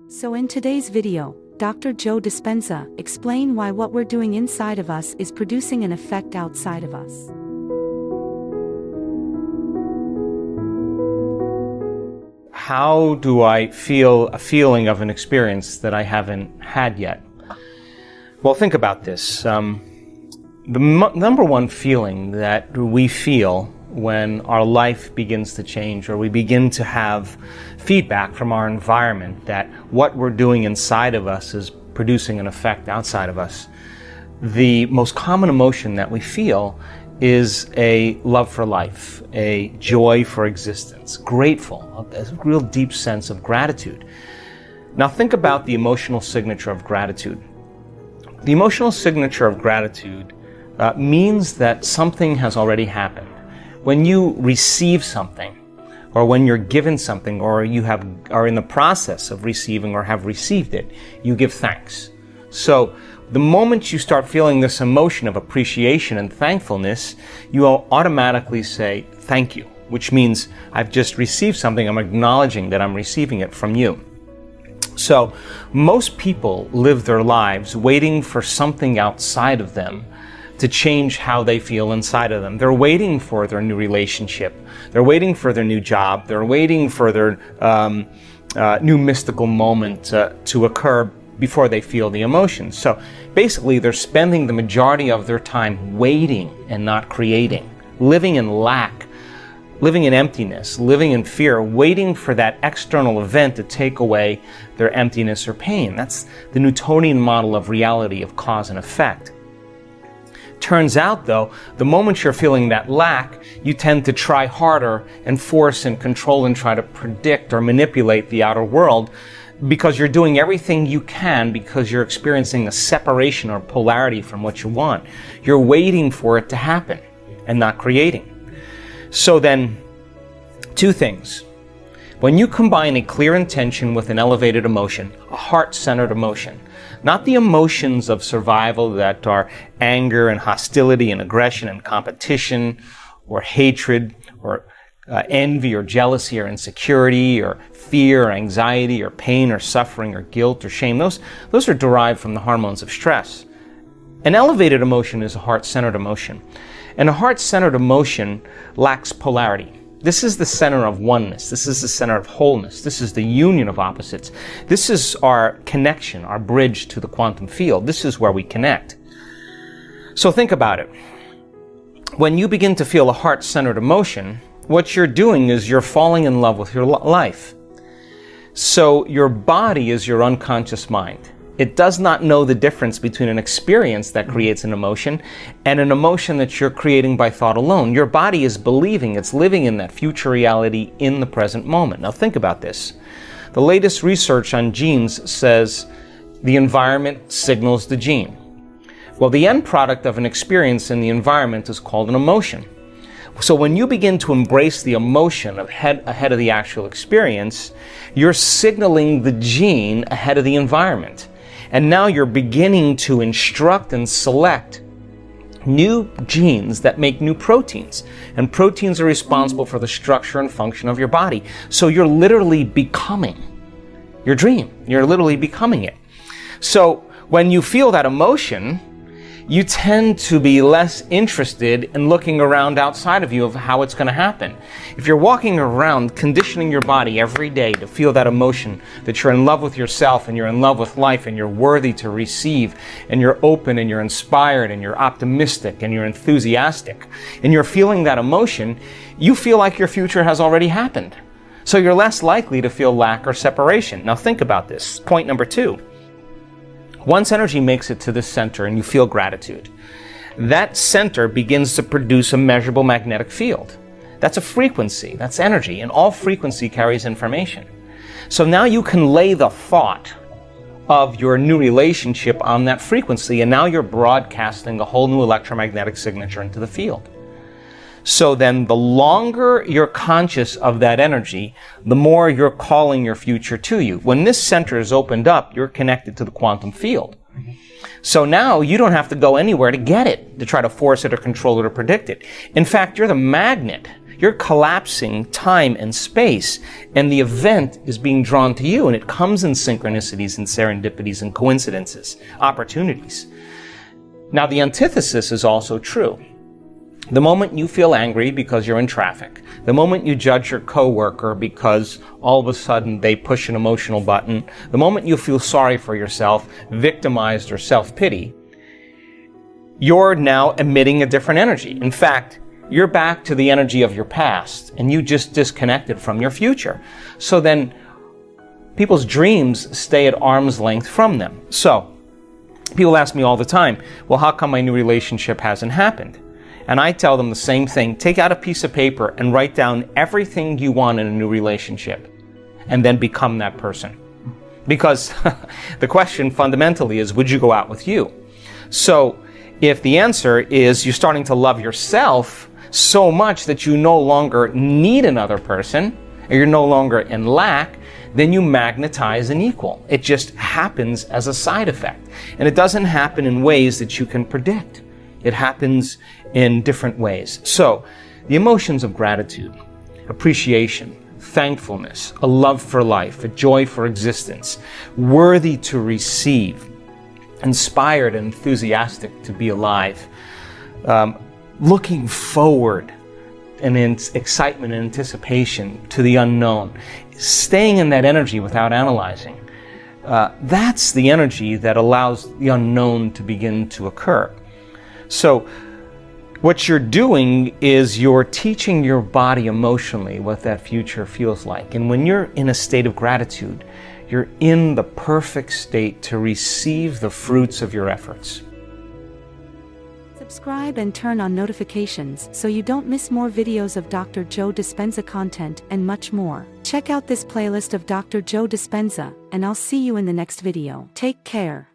So in today's video, Dr. Joe Dispenza explain why what we're doing inside of us is producing an effect outside of us. How do I feel a feeling of an experience that I haven't had yet? Well, think about this. The number one feeling that we feel when our life begins to change, or we begin to have feedback from our environment that what we're doing inside of us is producing an effect outside of us. The most common emotion that we feel is a love for life, a joy for existence, grateful, a real deep sense of gratitude. Now think about the emotional signature of gratitude. The emotional signature of gratitude means that something has already happened. When you receive something, or when you're given something, or you are in the process of receiving or have received it, you give thanks. So the moment you start feeling this emotion of appreciation and thankfulness, you will automatically say thank you, which means I've just received something. I'm acknowledging that I'm receiving it from you. So most people live their lives waiting for something outside of them to change how they feel inside of them. They're waiting for their new relationship. They're waiting for their new job. They're waiting for their new mystical moment to occur before they feel the emotions. So basically, they're spending the majority of their time waiting and not creating, living in lack, living in emptiness, living in fear, waiting for that external event to take away their emptiness or pain. That's the Newtonian model of reality, of cause and effect. Turns out, though, the moment you're feeling that lack, you tend to try harder and force and control and try to predict or manipulate the outer world, because you're doing everything you can because you're experiencing a separation or polarity from what you want. You're waiting for it to happen and not creating. So then, two things. When you combine a clear intention with an elevated emotion, a heart-centered emotion, not the emotions of survival that are anger and hostility and aggression and competition or hatred or envy or jealousy or insecurity or fear or anxiety or pain or suffering or guilt or shame. Those are derived from the hormones of stress. An elevated emotion is a heart-centered emotion. And a heart-centered emotion lacks polarity. This is the center of oneness. This is the center of wholeness. This is the union of opposites. This is our connection, our bridge to the quantum field. This is where we connect. So think about it. When you begin to feel a heart-centered emotion, what you're doing is you're falling in love with your life. So your body is your unconscious mind. It does not know the difference between an experience that creates an emotion and an emotion that you're creating by thought alone. Your body is believing it's living in that future reality in the present moment. Now think about this. The latest research on genes says the environment signals the gene. Well, the end product of an experience in the environment is called an emotion. So when you begin to embrace the emotion ahead of the actual experience, you're signaling the gene ahead of the environment. And now you're beginning to instruct and select new genes that make new proteins. And proteins are responsible for the structure and function of your body. So you're literally becoming your dream. You're literally becoming it. So when you feel that emotion, you tend to be less interested in looking around outside of you of how it's going to happen. If you're walking around conditioning your body every day to feel that emotion, that you're in love with yourself and you're in love with life and you're worthy to receive and you're open and you're inspired and you're optimistic and you're enthusiastic and you're feeling that emotion, you feel like your future has already happened. So you're less likely to feel lack or separation. Now think about this. Point number 2. Once energy makes it to the center and you feel gratitude, that center begins to produce a measurable magnetic field. That's a frequency, that's energy, and all frequency carries information. So now you can lay the thought of your new relationship on that frequency, and now you're broadcasting a whole new electromagnetic signature into the field. So then the longer you're conscious of that energy, the more you're calling your future to you. When this center is opened up, you're connected to the quantum field. So now you don't have to go anywhere to get it, to try to force it or control it or predict it. In fact, you're the magnet. You're collapsing time and space, and the event is being drawn to you, and it comes in synchronicities and serendipities and coincidences, opportunities. Now, the antithesis is also true. The moment you feel angry because you're in traffic, the moment you judge your coworker because all of a sudden they push an emotional button, the moment you feel sorry for yourself, victimized or self-pity, you're now emitting a different energy. In fact, you're back to the energy of your past, and you just disconnected from your future. So then people's dreams stay at arm's length from them. So people ask me all the time, well, how come my new relationship hasn't happened? And I tell them the same thing. Take out a piece of paper and write down everything you want in a new relationship, and then become that person. Because the question fundamentally is, would you go out with you? So if the answer is you're starting to love yourself so much that you no longer need another person, or you're no longer in lack, then you magnetize an equal. It just happens as a side effect. And it doesn't happen in ways that you can predict. It happens in different ways. So, the emotions of gratitude, appreciation, thankfulness, a love for life, a joy for existence, worthy to receive, inspired and enthusiastic to be alive, looking forward and in excitement and anticipation to the unknown, staying in that energy without analyzing. That's the energy that allows the unknown to begin to occur. So what you're doing is you're teaching your body emotionally what that future feels like. And when you're in a state of gratitude, you're in the perfect state to receive the fruits of your efforts. Subscribe and turn on notifications so you don't miss more videos of Dr. Joe Dispenza content and much more. Check out this playlist of Dr. Joe Dispenza, and I'll see you in the next video. Take care.